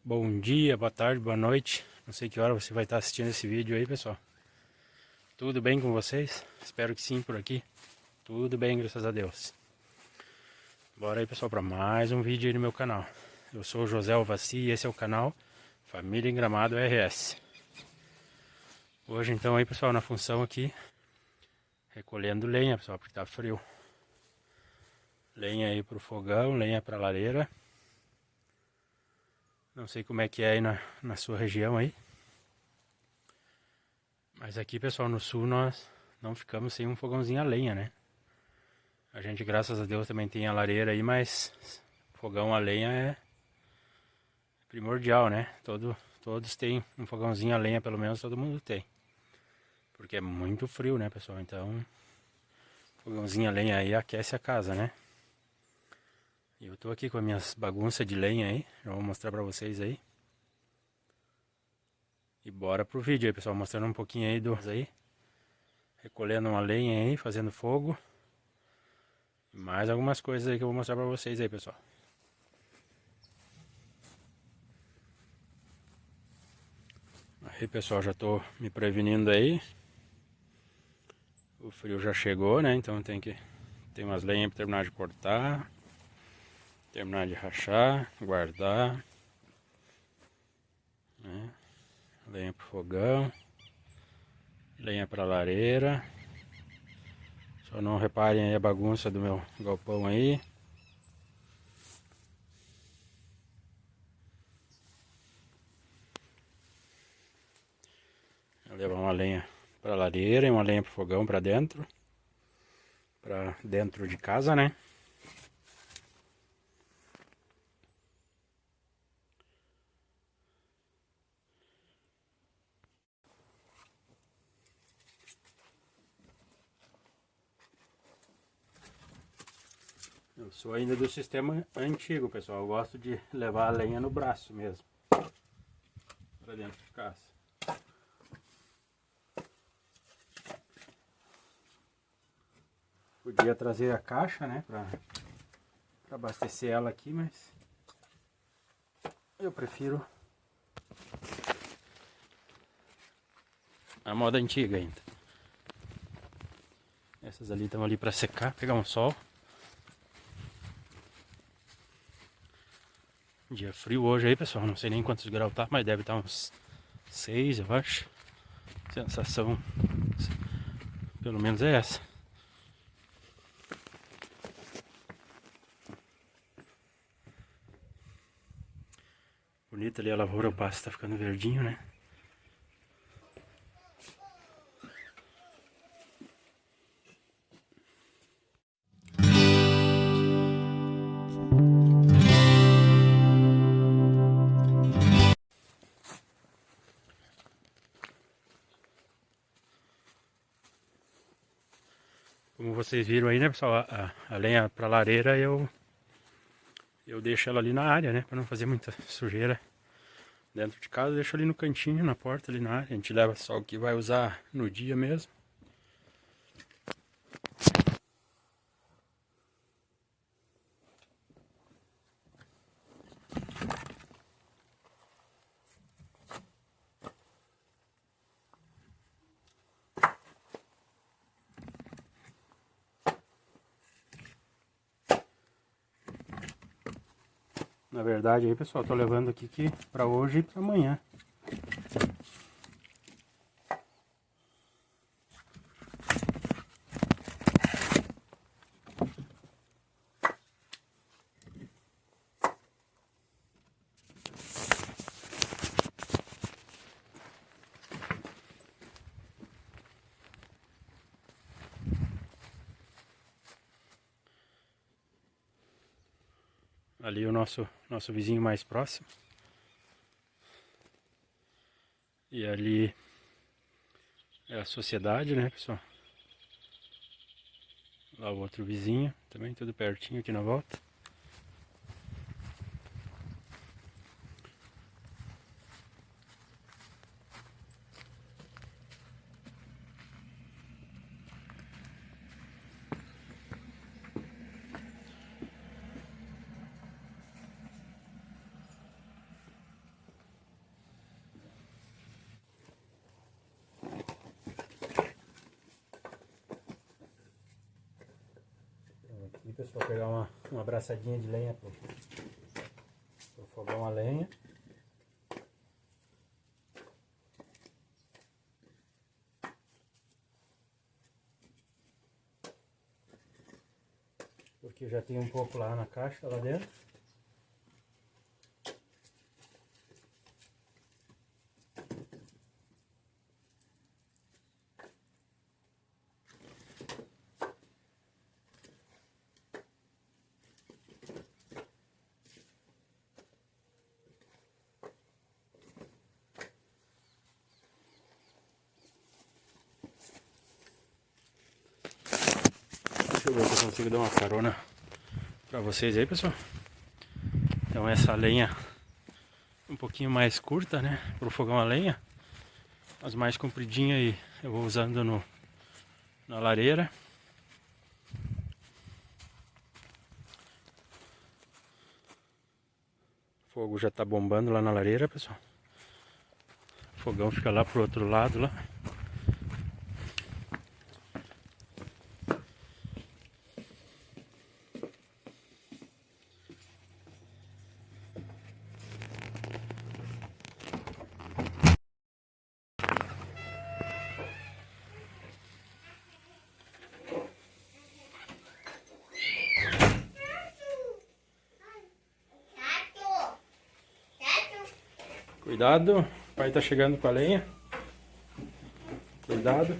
Bom dia, boa tarde, boa noite. Não sei que hora você vai estar assistindo esse vídeo aí, pessoal. Tudo bem com vocês? Espero que sim por aqui. Tudo bem, graças a Deus. Bora aí, pessoal, para mais um vídeo aí no meu canal. Eu sou o José Alvaci e esse é o canal Família em Gramado RS. Hoje então aí, pessoal, na função aqui, recolhendo lenha, pessoal, porque tá frio. Lenha aí pro fogão, lenha pra lareira. Não sei como é que é aí na sua região aí. Mas aqui, pessoal, no sul nós não ficamos sem um fogãozinho a lenha, né? A gente, graças a Deus, também tem a lareira aí, mas fogão a lenha é primordial, né? Todos têm um fogãozinho a lenha, pelo menos todo mundo tem. Porque é muito frio, né, pessoal? Então, fogãozinho a lenha aí aquece a casa, né? E eu tô aqui com as minhas bagunças de lenha aí, já vou mostrar pra vocês aí. E bora pro vídeo aí, pessoal, mostrando um pouquinho aí aí. Recolhendo uma lenha aí, fazendo fogo. E mais algumas coisas aí que eu vou mostrar pra vocês aí, pessoal. Aí, pessoal, já tô me prevenindo aí. O frio já chegou, né? Então tem umas lenhas pra terminar de cortar. Terminar de rachar, guardar. Né? Lenha pro fogão. Lenha pra lareira. Só não reparem aí a bagunça do meu galpão aí. Vou levar uma lenha pra lareira e uma lenha pro fogão pra dentro de casa, né? Eu sou ainda do sistema antigo, pessoal. Eu gosto de levar a lenha no braço mesmo, pra dentro de casa. Podia trazer a caixa, né, pra abastecer ela aqui, mas eu prefiro a moda antiga ainda. Essas ali estão ali para secar, pegar um sol. Dia frio hoje aí, pessoal. Não sei nem quantos graus tá, mas deve estar uns 6, eu acho. Sensação, pelo menos é essa. Bonita ali a lavoura, o pasto tá ficando verdinho, né? Como vocês viram aí, né, pessoal, a lenha pra lareira eu deixo ela ali na área, né, pra não fazer muita sujeira dentro de casa. Eu deixo ali no cantinho, na porta, ali na área. A gente leva só o que vai usar no dia mesmo. Na verdade aí, pessoal, tô levando aqui pra hoje e pra amanhã. Ali o nosso vizinho mais próximo. E ali é a sociedade, né, pessoal? Lá o outro vizinho, também tudo pertinho aqui na volta. pessoal, pegar uma abraçadinha de lenha pro fogão a lenha. Porque já tem um pouco lá na caixa, lá dentro. Deixa eu ver se eu consigo dar uma carona pra vocês aí, pessoal. Então essa lenha um pouquinho mais curta, né, pro fogão a lenha. As mais compridinhas aí eu vou usando na lareira. O fogo já tá bombando lá na lareira, pessoal. O fogão fica lá pro outro lado lá. Cuidado, o pai tá chegando com a lenha. Cuidado.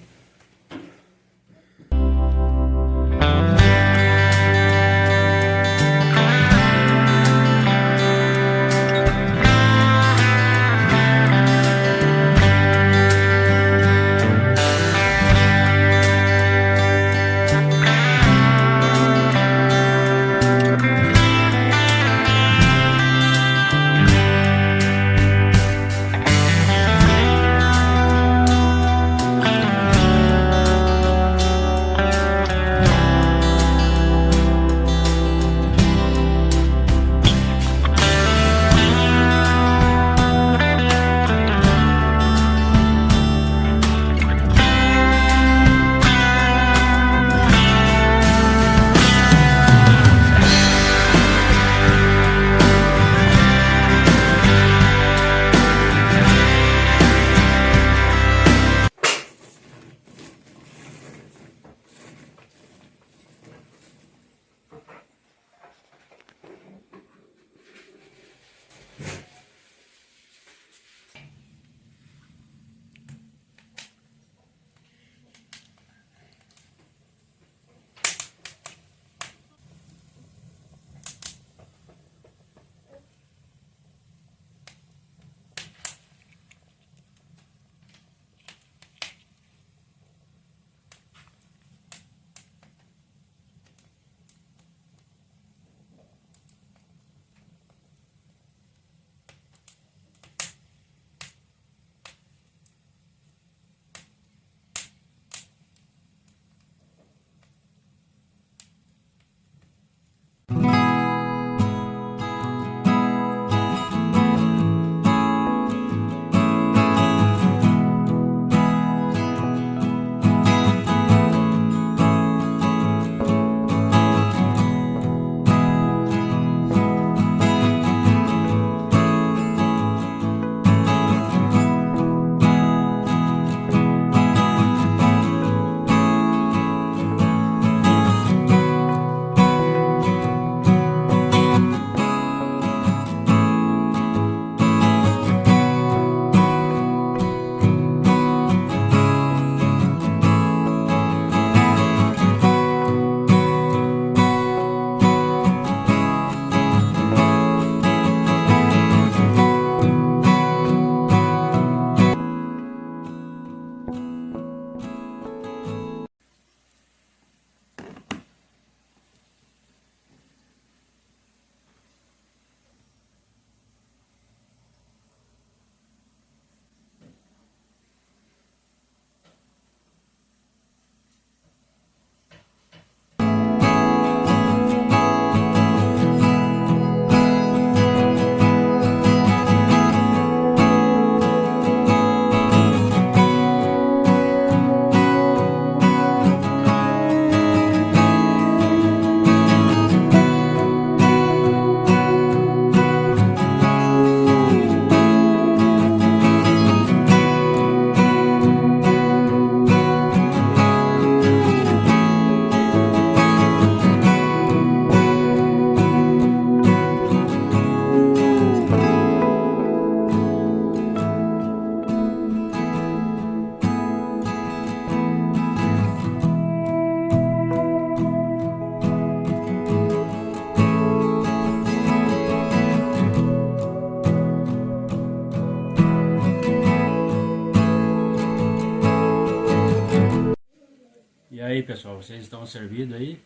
aí, pessoal, vocês estão servidos aí?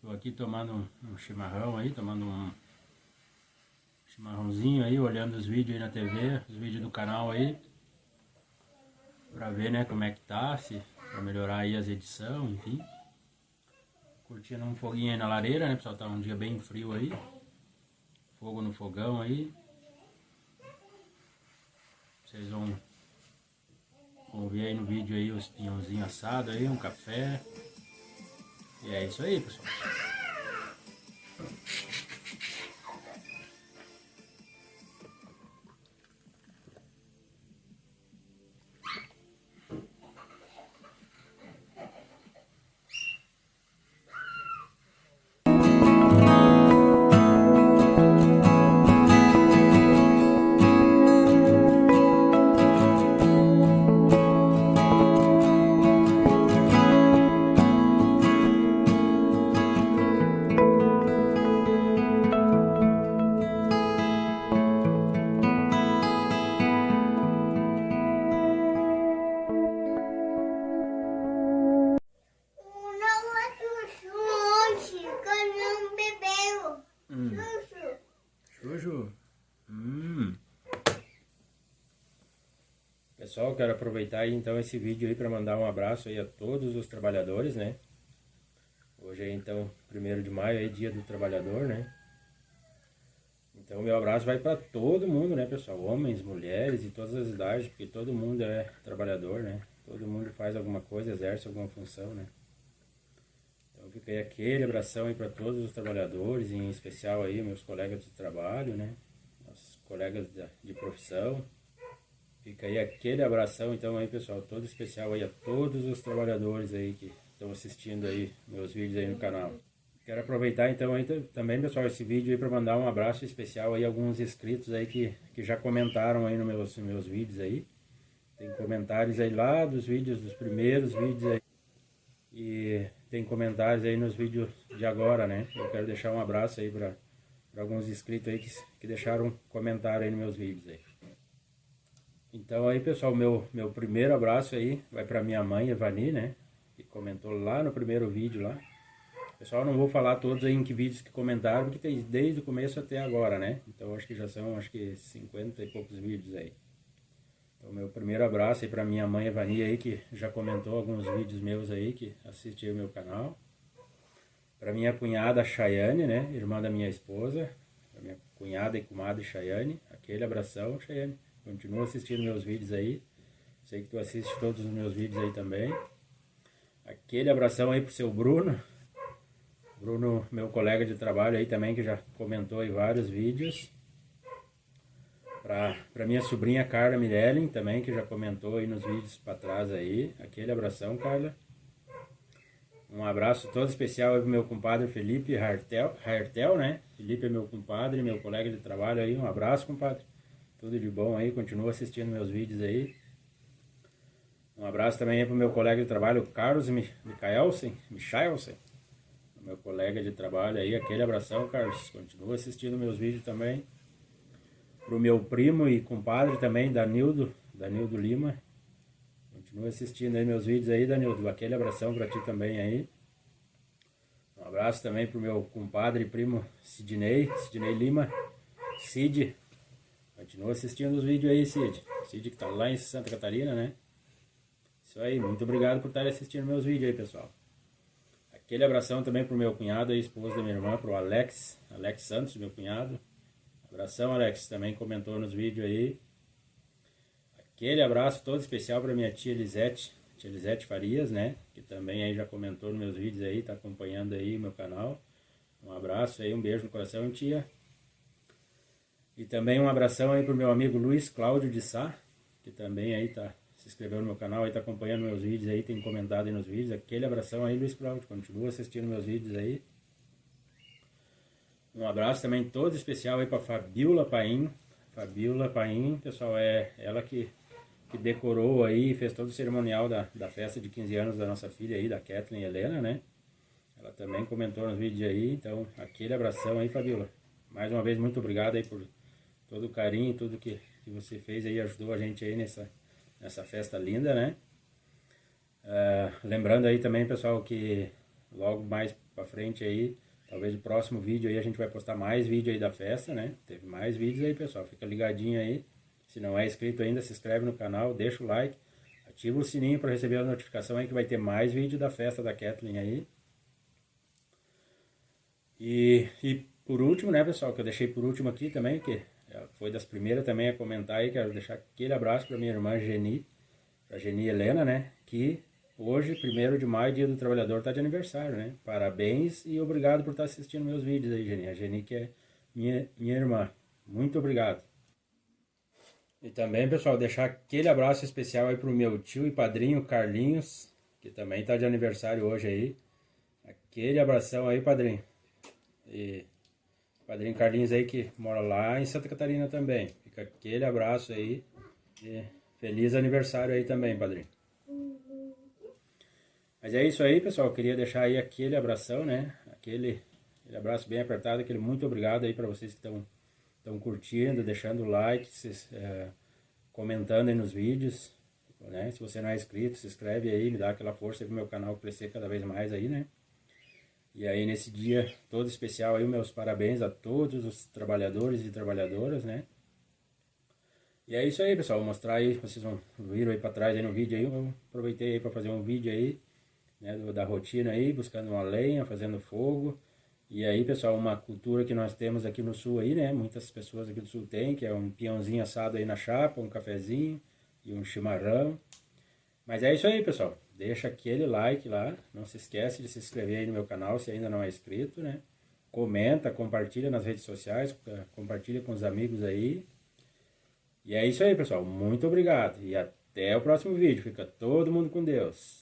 Tô aqui tomando um chimarrão aí, tomando um chimarrãozinho aí, olhando os vídeos aí na TV, os vídeos do canal aí, pra ver, né, como é que tá, se pra melhorar aí as edições, enfim. Curtindo um foguinho aí na lareira, né, pessoal, tá um dia bem frio aí. Fogo no fogão aí. Vocês vão ver aí no vídeo aí os pinhãozinhos assados aí, um café. E é isso aí, pessoal. Chuchu. Pessoal, quero aproveitar aí, então esse vídeo aí para mandar um abraço aí a todos os trabalhadores, né? Hoje é então 1º de maio, aí dia do trabalhador, né? Então meu abraço vai para todo mundo, né, pessoal? Homens, mulheres e todas as idades, porque todo mundo é trabalhador, né? Todo mundo faz alguma coisa, exerce alguma função, né? Então fica aí aquele abração aí para todos os trabalhadores, em especial aí meus colegas de trabalho, né? Os colegas de profissão. Fica aí aquele abração então aí, pessoal, todo especial aí a todos os trabalhadores aí que estão assistindo aí meus vídeos aí no canal. Quero aproveitar então aí também, pessoal, esse vídeo aí para mandar um abraço especial aí a alguns inscritos aí que já comentaram aí nos meus vídeos aí. Tem comentários aí lá dos vídeos, dos primeiros vídeos aí. E tem comentários aí nos vídeos de agora, né? Eu quero deixar um abraço aí para alguns inscritos aí que deixaram comentário aí nos meus vídeos aí. Então aí, pessoal, meu primeiro abraço aí vai para minha mãe, Evani, né? Que comentou lá no primeiro vídeo lá. Pessoal, não vou falar todos aí em que vídeos que comentaram, porque tem desde o começo até agora, né? Então acho que já são, 50 e poucos vídeos aí. Então meu primeiro abraço aí para minha mãe, Evani, aí, que já comentou alguns vídeos meus aí, que assiste aí o meu canal. Para minha cunhada, Chayane, né? Irmã da minha esposa. Pra minha cunhada e comadre Chayane. Aquele abração, Chayane. Continua assistindo meus vídeos aí. Sei que tu assiste todos os meus vídeos aí também. Aquele abração aí pro seu Bruno. Bruno, meu colega de trabalho aí também, que já comentou aí vários vídeos. Pra minha sobrinha Carla Mirellen também, que já comentou aí nos vídeos para trás aí. Aquele abração, Carla. Um abraço todo especial aí pro meu compadre Felipe Hartel, né? Felipe é meu compadre, meu colega de trabalho aí. Um abraço, compadre. Tudo de bom aí, continua assistindo meus vídeos aí. Um abraço também aí pro meu colega de trabalho, Carlos Michelsen, meu colega de trabalho aí, aquele abração, Carlos. Continua assistindo meus vídeos também. Pro meu primo e compadre também, Danildo Lima. Continua assistindo aí meus vídeos aí, Danildo. Aquele abração pra ti também aí. Um abraço também pro meu compadre e primo Sidney Lima. Cid. Continua assistindo os vídeos aí, Cid. Cid que tá lá em Santa Catarina, né? Isso aí, muito obrigado por estar assistindo meus vídeos aí, pessoal. Aquele abração também pro meu cunhado e esposa da minha irmã, pro Alex Santos, meu cunhado. Abração, Alex, também comentou nos vídeos aí. Aquele abraço todo especial para minha tia Elisete Farias, né? Que também aí já comentou nos meus vídeos aí, tá acompanhando aí meu canal. Um abraço aí, um beijo no coração, tia. E também um abração aí pro meu amigo Luiz Cláudio de Sá, que também aí se inscreveu no meu canal, aí tá acompanhando meus vídeos aí, tem comentado aí nos vídeos. Aquele abração aí, Luiz Cláudio, continua assistindo meus vídeos aí. Um abraço também todo especial aí pra Fabiola Paim. Fabiola Paim, pessoal, é ela que decorou aí, fez todo o cerimonial da festa de 15 anos da nossa filha aí, da Kathleen Helena, né? Ela também comentou nos vídeos aí, então aquele abração aí, Fabiola. Mais uma vez, muito obrigado aí por todo o carinho, tudo que você fez aí, ajudou a gente aí nessa festa linda, né? Lembrando aí também, pessoal, que logo mais pra frente aí, talvez o próximo vídeo aí a gente vai postar mais vídeo aí da festa, né? Teve mais vídeos aí, pessoal. Fica ligadinho aí. Se não é inscrito ainda, se inscreve no canal, deixa o like, ativa o sininho para receber a notificação aí que vai ter mais vídeo da festa da Kathleen aí. E por último, né, pessoal, que eu deixei por último aqui também, que foi das primeiras também a comentar aí, quero deixar aquele abraço para minha irmã Geni, pra Geni Helena, né, que hoje, 1º de maio, Dia do Trabalhador, tá de aniversário, né? Parabéns e obrigado por estar assistindo meus vídeos aí, Geni. A Geni que é minha irmã. Muito obrigado. E também, pessoal, deixar aquele abraço especial aí pro meu tio e padrinho Carlinhos, que também tá de aniversário hoje aí. Aquele abração aí, padrinho. E padrinho Carlinhos aí que mora lá em Santa Catarina também. Fica aquele abraço aí. E feliz aniversário aí também, padrinho. Mas é isso aí, pessoal. Eu queria deixar aí aquele abração, né? Aquele abraço bem apertado, aquele muito obrigado aí para vocês que estão curtindo, deixando o like, comentando aí nos vídeos, né? Se você não é inscrito, se inscreve aí, me dá aquela força para o meu canal crescer cada vez mais aí, né? E aí nesse dia todo especial aí, meus parabéns a todos os trabalhadores e trabalhadoras, né? E é isso aí, pessoal. Vou mostrar aí, vocês viram aí para trás aí no vídeo aí, eu aproveitei aí para fazer um vídeo aí, né, da rotina aí, buscando uma lenha, fazendo fogo. E aí, pessoal, uma cultura que nós temos aqui no sul aí, né, muitas pessoas aqui do sul tem, que é um peãozinho assado aí na chapa, um cafezinho e um chimarrão. Mas é isso aí, pessoal, deixa aquele like lá, não se esquece de se inscrever aí no meu canal se ainda não é inscrito, né, comenta, compartilha nas redes sociais, compartilha com os amigos aí. E é isso aí, pessoal, muito obrigado e até o próximo vídeo, fica todo mundo com Deus.